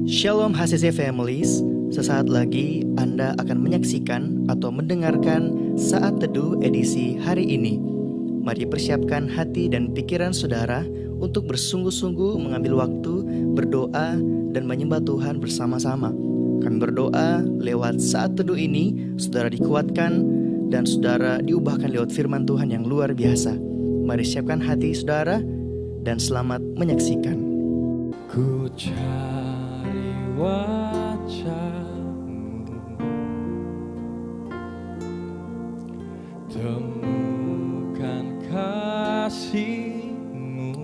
Shalom HCC Families, sesaat lagi Anda akan menyaksikan atau mendengarkan Saat Teduh edisi hari ini. Mari persiapkan hati dan pikiran saudara untuk bersungguh-sungguh mengambil waktu, berdoa, dan menyembah Tuhan bersama-sama. Kami berdoa lewat Saat Teduh ini, saudara dikuatkan dan saudara diubahkan lewat firman Tuhan yang luar biasa. Mari siapkan hati saudara dan selamat menyaksikan. Ku cari wajah-Mu, temukan kasih-Mu.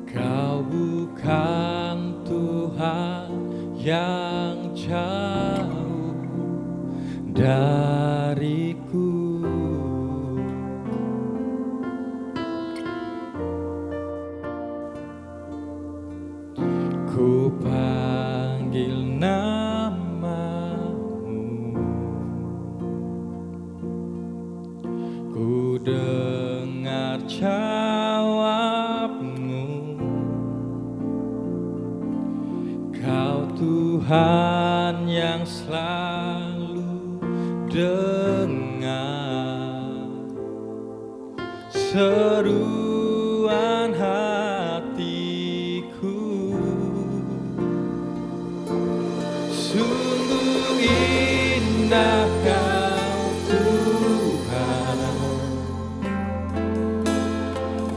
Kau bukan Tuhan yang jauh dariku. Ku panggil nama-Mu, ku dengar jawab-Mu. Kau Tuhan yang selalu dengar seruan hatiku. Sungguh indah Kau Tuhan,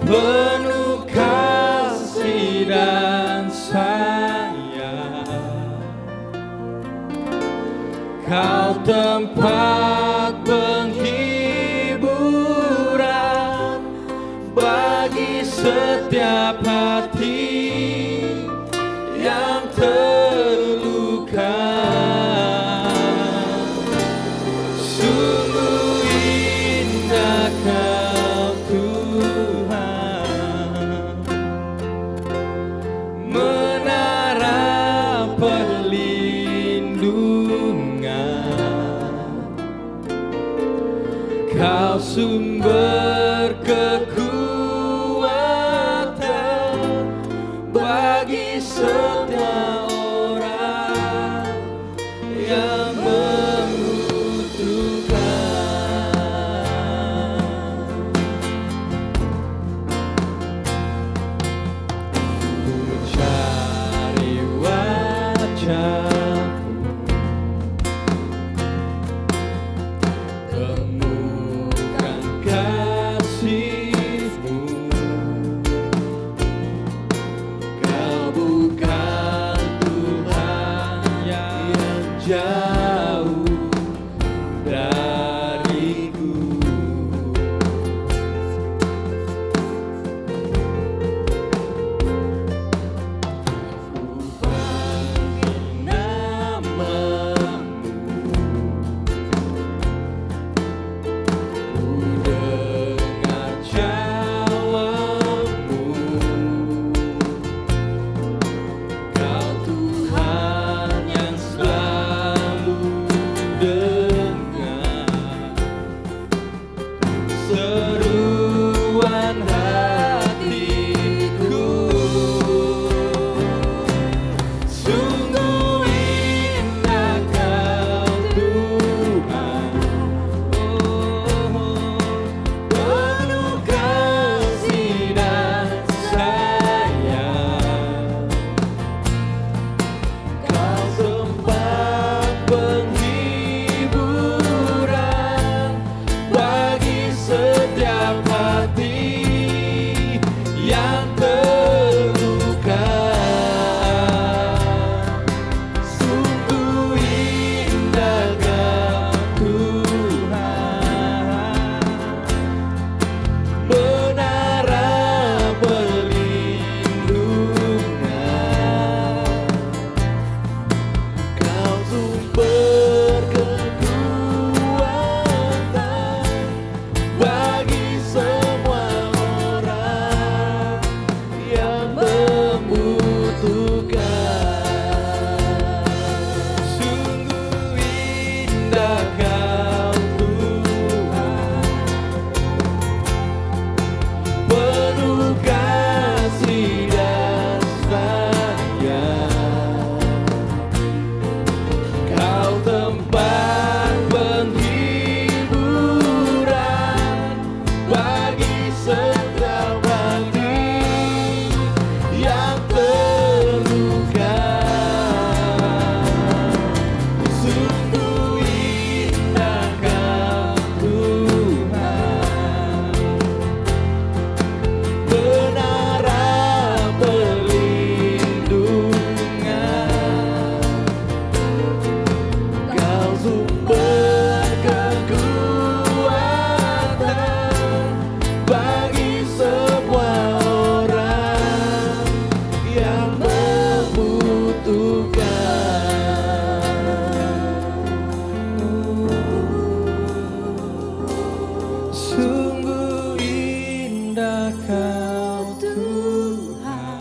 penuh kasih dan sayang. Kau tempat penghiburan bagi setiap hati yang terluka. Sungguh indah Kau Tuhan, menara perlindungan. Kau sumber kekuatan bagi setiap orang yang membutuhkan. Ku cari wajah-Mu, temukan kasih-Mu. Kau bukan Kau Tuhan,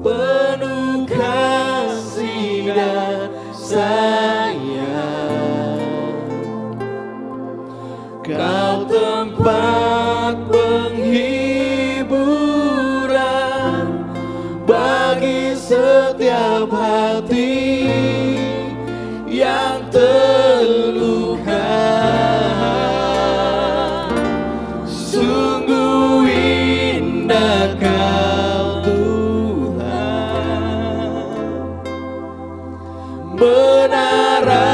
penuh kasih dan sayang. Kau tempat penghiburan bagi setiap hati yang terluka. Sungguh indah Kau Tuhan, menara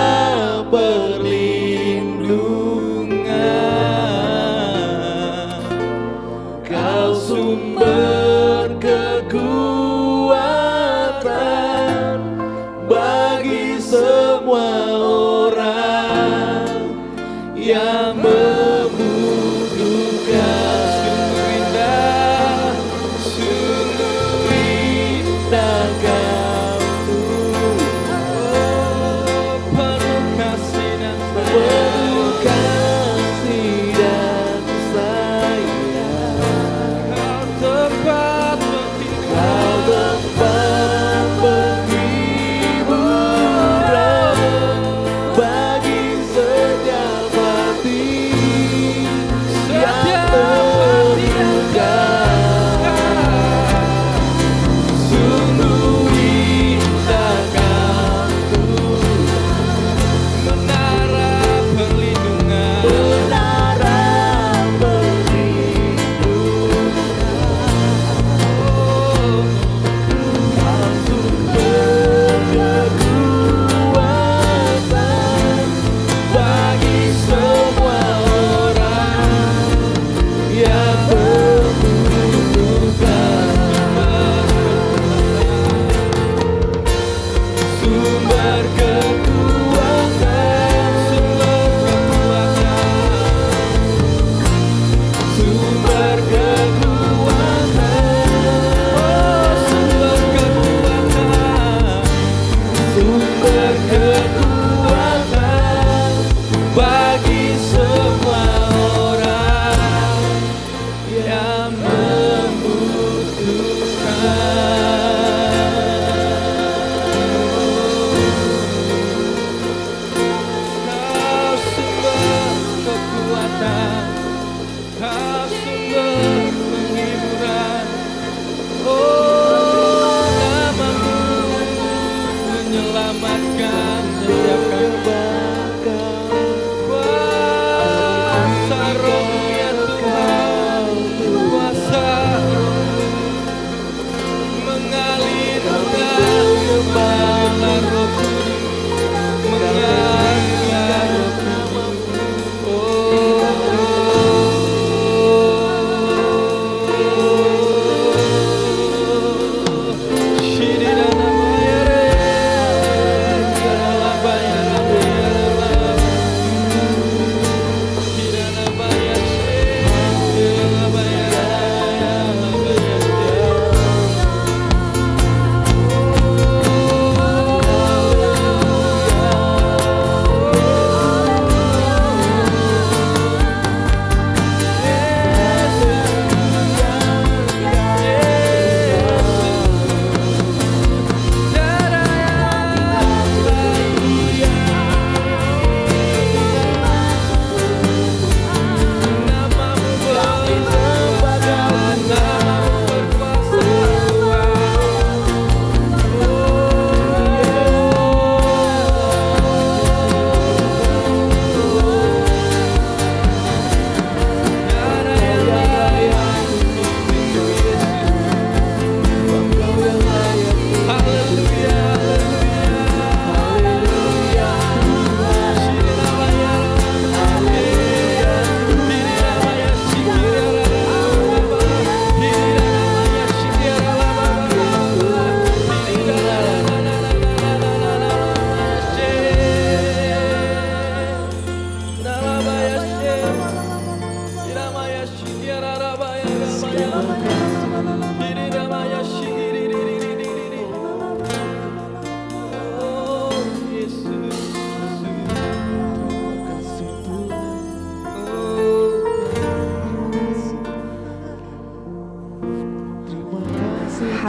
perlindungan.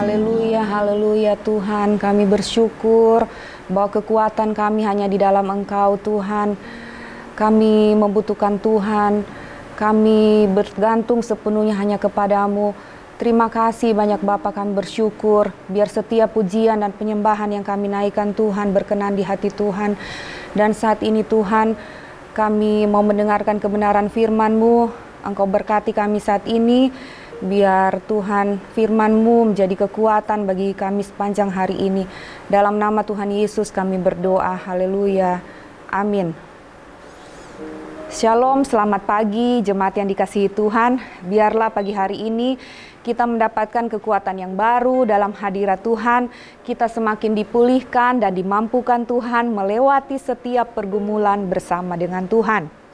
Haleluya, haleluya Tuhan. Kami bersyukur bahwa kekuatan kami hanya di dalam Engkau Tuhan. Kami membutuhkan Tuhan. Kami bergantung sepenuhnya hanya kepadamu. Terima kasih banyak Bapa, kami bersyukur. Biar setiap pujian dan penyembahan yang kami naikkan Tuhan berkenan di hati Tuhan. Dan saat ini Tuhan, kami mau mendengarkan kebenaran firman-Mu. Engkau berkati kami saat ini. Biar Tuhan firman-Mu menjadi kekuatan bagi kami sepanjang hari ini. Dalam nama Tuhan Yesus kami berdoa. Haleluya. Amin. Shalom, selamat pagi jemaat yang dikasihi Tuhan. Biarlah pagi hari ini kita mendapatkan kekuatan yang baru dalam hadirat Tuhan. Kita semakin dipulihkan dan dimampukan Tuhan melewati setiap pergumulan bersama dengan Tuhan.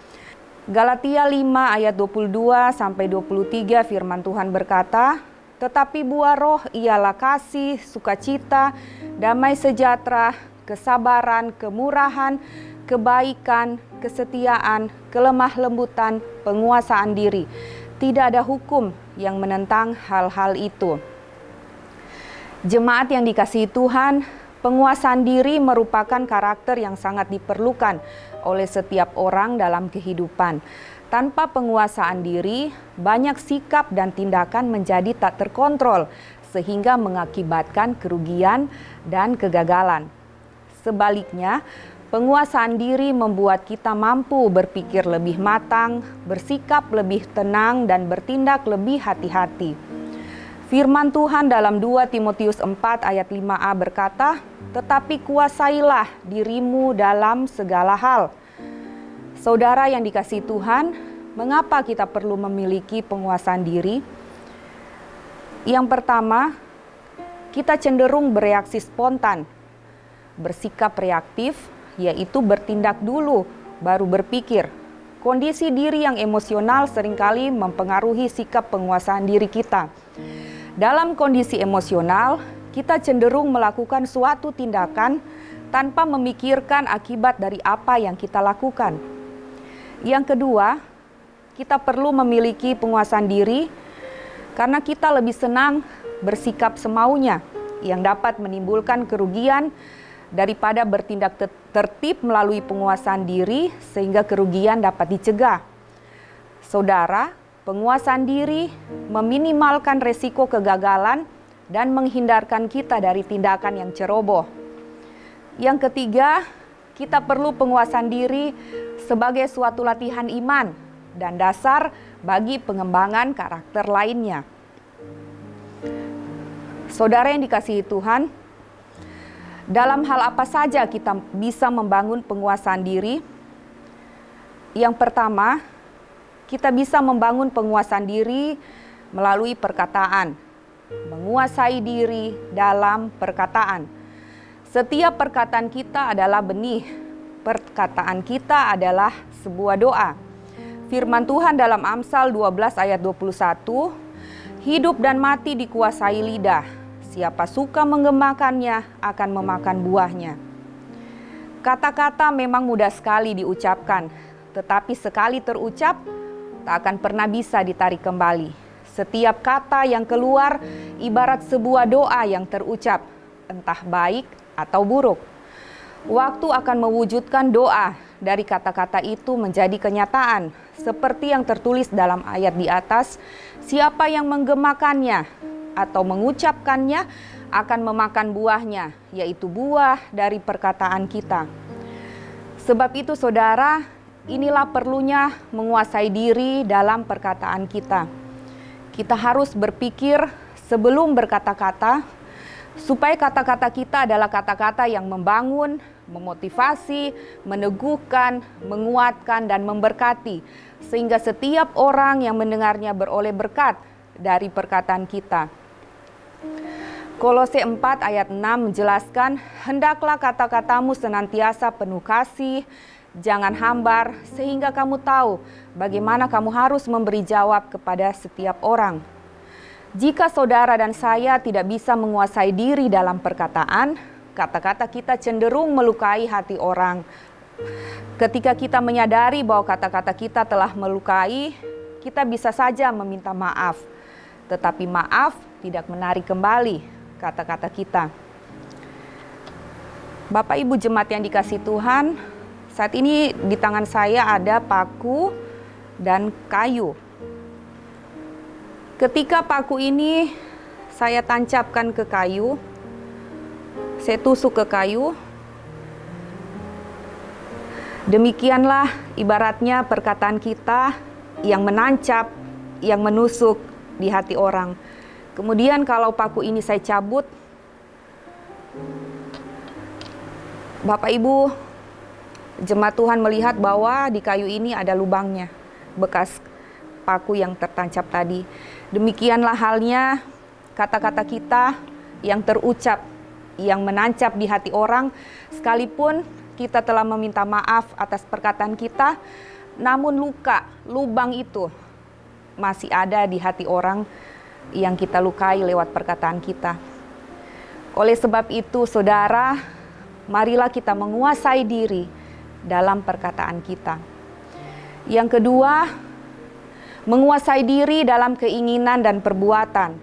Galatia 5 ayat 22 sampai 23 firman Tuhan berkata, "Tetapi buah roh ialah kasih, sukacita, damai sejahtera, kesabaran, kemurahan, kebaikan, kesetiaan, kelemah lembutan, penguasaan diri. Tidak ada hukum yang menentang hal-hal itu." Jemaat yang dikasihi Tuhan, penguasaan diri merupakan karakter yang sangat diperlukan oleh setiap orang dalam kehidupan. Tanpa penguasaan diri, banyak sikap dan tindakan menjadi tak terkontrol, sehingga mengakibatkan kerugian dan kegagalan. Sebaliknya, penguasaan diri membuat kita mampu berpikir lebih matang, bersikap lebih tenang, dan bertindak lebih hati-hati. Firman Tuhan dalam 2 Timotius 4 ayat 5a berkata, "Tetapi kuasailah dirimu dalam segala hal." Saudara yang dikasihi Tuhan, mengapa kita perlu memiliki penguasaan diri? Yang pertama, kita cenderung bereaksi spontan, bersikap reaktif, yaitu bertindak dulu baru berpikir. Kondisi diri yang emosional seringkali mempengaruhi sikap penguasaan diri kita. Dalam kondisi emosional, kita cenderung melakukan suatu tindakan tanpa memikirkan akibat dari apa yang kita lakukan. Yang kedua, kita perlu memiliki penguasaan diri karena kita lebih senang bersikap semaunya yang dapat menimbulkan kerugian daripada bertindak tertib melalui penguasaan diri sehingga kerugian dapat dicegah. Saudara, penguasaan diri meminimalkan resiko kegagalan dan menghindarkan kita dari tindakan yang ceroboh. Yang ketiga, kita perlu penguasaan diri sebagai suatu latihan iman dan dasar bagi pengembangan karakter lainnya. Saudara yang dikasihi Tuhan, dalam hal apa saja kita bisa membangun penguasaan diri? Yang pertama, kita bisa membangun penguasaan diri melalui perkataan. Menguasai diri dalam perkataan. Setiap perkataan kita adalah benih. Perkataan kita adalah sebuah doa. Firman Tuhan dalam Amsal 12 ayat 21, "Hidup dan mati dikuasai lidah. Siapa suka menggemakannya akan memakan buahnya." Kata-kata memang mudah sekali diucapkan, tetapi sekali terucap, tak akan pernah bisa ditarik kembali. Setiap kata yang keluar ibarat sebuah doa yang terucap, entah baik atau buruk. Waktu akan mewujudkan doa dari kata-kata itu menjadi kenyataan, seperti yang tertulis dalam ayat di atas, "Siapa yang menggemakannya atau mengucapkannya akan memakan buahnya," yaitu buah dari perkataan kita. Sebab itu saudara, inilah perlunya menguasai diri dalam perkataan kita. Kita harus berpikir sebelum berkata-kata, supaya kata-kata kita adalah kata-kata yang membangun, memotivasi, meneguhkan, menguatkan, dan memberkati, sehingga setiap orang yang mendengarnya beroleh berkat dari perkataan kita. Kolose 4 ayat 6 menjelaskan, "Hendaklah kata-katamu senantiasa penuh kasih, jangan hambar, sehingga kamu tahu bagaimana kamu harus memberi jawab kepada setiap orang." Jika saudara dan saya tidak bisa menguasai diri dalam perkataan, kata-kata kita cenderung melukai hati orang. Ketika kita menyadari bahwa kata-kata kita telah melukai, kita bisa saja meminta maaf. Tetapi maaf tidak menarik kembali. kata-kata kita. Bapak Ibu jemaat yang dikasihi Tuhan, saat ini di tangan saya ada paku dan kayu. Ketika paku ini saya tancapkan ke kayu, saya tusuk ke kayu, demikianlah ibaratnya perkataan kita yang menancap, yang menusuk di hati orang. Kemudian kalau paku ini saya cabut, Bapak Ibu jemaat Tuhan melihat bahwa di kayu ini ada lubangnya, bekas paku yang tertancap tadi. Demikianlah halnya kata-kata kita yang terucap, yang menancap di hati orang, sekalipun kita telah meminta maaf atas perkataan kita, namun lubang itu masih ada di hati orang yang kita lukai lewat perkataan kita. Oleh sebab itu, saudara, marilah kita menguasai diri dalam perkataan kita. Yang kedua, menguasai diri dalam keinginan dan perbuatan.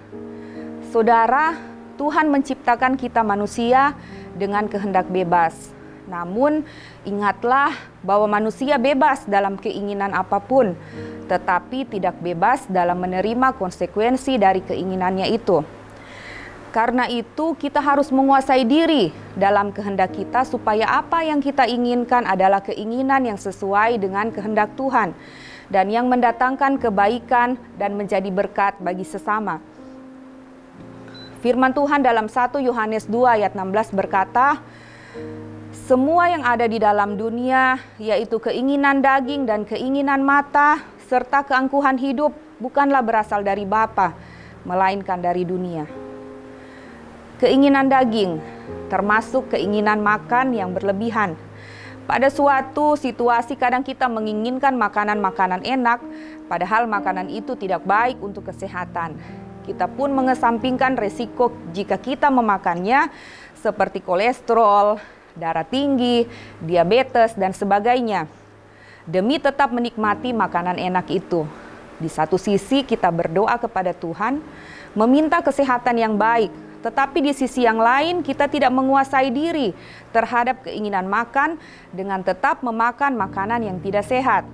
Saudara, Tuhan menciptakan kita manusia dengan kehendak bebas. Namun, ingatlah bahwa manusia bebas dalam keinginan apapun, tetapi tidak bebas dalam menerima konsekuensi dari keinginannya itu. Karena itu, kita harus menguasai diri dalam kehendak kita supaya apa yang kita inginkan adalah keinginan yang sesuai dengan kehendak Tuhan dan yang mendatangkan kebaikan dan menjadi berkat bagi sesama. Firman Tuhan dalam 1 Yohanes 2 ayat 16 berkata, "Semua yang ada di dalam dunia, yaitu keinginan daging dan keinginan mata, serta keangkuhan hidup, bukanlah berasal dari Bapa, melainkan dari dunia." Keinginan daging termasuk keinginan makan yang berlebihan. Pada suatu situasi kadang kita menginginkan makanan-makanan enak, padahal makanan itu tidak baik untuk kesehatan. Kita pun mengesampingkan resiko jika kita memakannya, seperti kolesterol, darah tinggi, diabetes, dan sebagainya, demi tetap menikmati makanan enak itu. Di satu sisi kita berdoa kepada Tuhan, meminta kesehatan yang baik, tetapi di sisi yang lain kita tidak menguasai diri terhadap keinginan makan dengan tetap memakan makanan yang tidak sehat.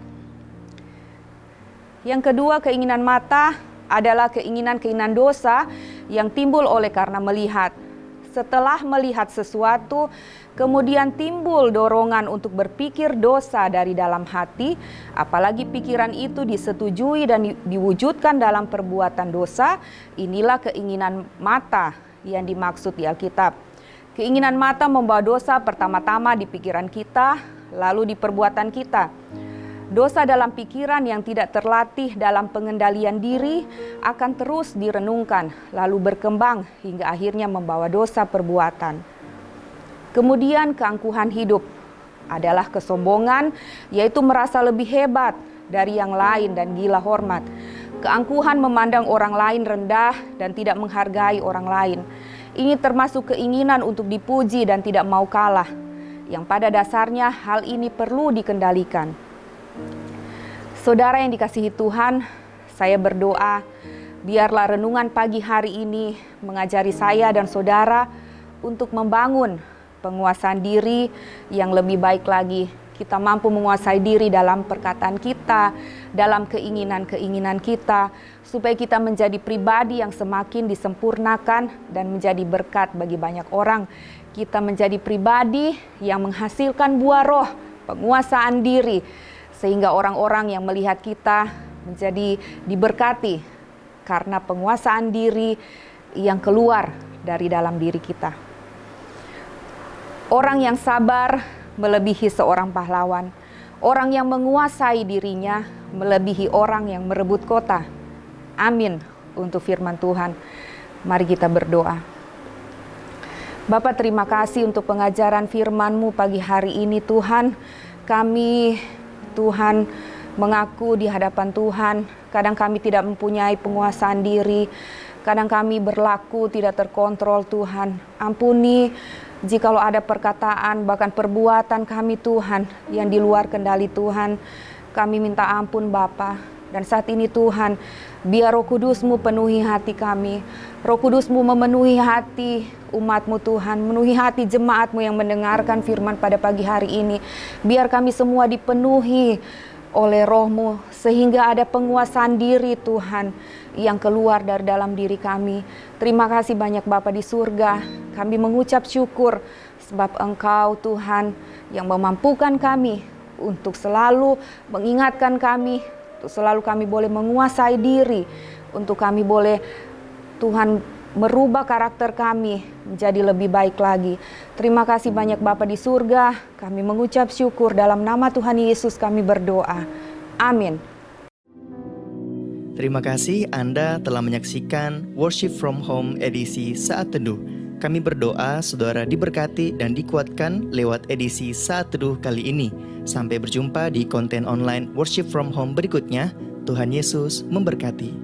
Yang kedua, keinginan mata adalah keinginan-keinginan dosa yang timbul oleh karena melihat. Setelah melihat sesuatu, kemudian timbul dorongan untuk berpikir dosa dari dalam hati, apalagi pikiran itu disetujui dan diwujudkan dalam perbuatan dosa. Inilah keinginan mata yang dimaksud di Alkitab. Keinginan mata membawa dosa pertama-tama di pikiran kita, lalu di perbuatan kita. Dosa dalam pikiran yang tidak terlatih dalam pengendalian diri akan terus direnungkan, lalu berkembang hingga akhirnya membawa dosa perbuatan. Kemudian keangkuhan hidup adalah kesombongan, yaitu merasa lebih hebat dari yang lain dan gila hormat. Keangkuhan memandang orang lain rendah dan tidak menghargai orang lain. Ini termasuk keinginan untuk dipuji dan tidak mau kalah, yang pada dasarnya hal ini perlu dikendalikan. Saudara yang dikasihi Tuhan, saya berdoa, biarlah renungan pagi hari ini mengajari saya dan saudara untuk membangun penguasaan diri yang lebih baik lagi. Kita mampu menguasai diri dalam perkataan kita, dalam keinginan-keinginan kita, supaya kita menjadi pribadi yang semakin disempurnakan dan menjadi berkat bagi banyak orang. Kita menjadi pribadi yang menghasilkan buah roh, penguasaan diri, sehingga orang-orang yang melihat kita menjadi diberkati karena penguasaan diri yang keluar dari dalam diri kita. Orang yang sabar melebihi seorang pahlawan. Orang yang menguasai dirinya melebihi orang yang merebut kota. Amin untuk firman Tuhan. Mari kita berdoa. Bapa, terima kasih untuk pengajaran firman-Mu pagi hari ini Tuhan. Kami Tuhan mengaku di hadapan Tuhan, kadang kami tidak mempunyai penguasaan diri, kadang kami berlaku tidak terkontrol Tuhan. Ampuni jikalau ada perkataan bahkan perbuatan kami Tuhan yang di luar kendali Tuhan. Kami minta ampun Bapa. Dan saat ini Tuhan, biar Roh Kudus-Mu penuhi hati kami. Roh Kudus-Mu memenuhi hati umat-Mu Tuhan, memenuhi hati jemaat-Mu yang mendengarkan firman pada pagi hari ini. Biar kami semua dipenuhi oleh Roh-Mu, sehingga ada penguasaan diri Tuhan yang keluar dari dalam diri kami. Terima kasih banyak Bapa di surga. Kami mengucap syukur sebab Engkau Tuhan yang memampukan kami untuk selalu mengingatkan kami, untuk selalu kami boleh menguasai diri, untuk kami boleh Tuhan merubah karakter kami menjadi lebih baik lagi. Terima kasih banyak Bapa di surga. Kami mengucap syukur dalam nama Tuhan Yesus kami berdoa. Amin. Terima kasih Anda telah menyaksikan Worship from Home edisi Saat Teduh. Kami berdoa saudara diberkati dan dikuatkan lewat edisi Saat Teduh kali ini. Sampai berjumpa di konten online Worship from Home berikutnya. Tuhan Yesus memberkati.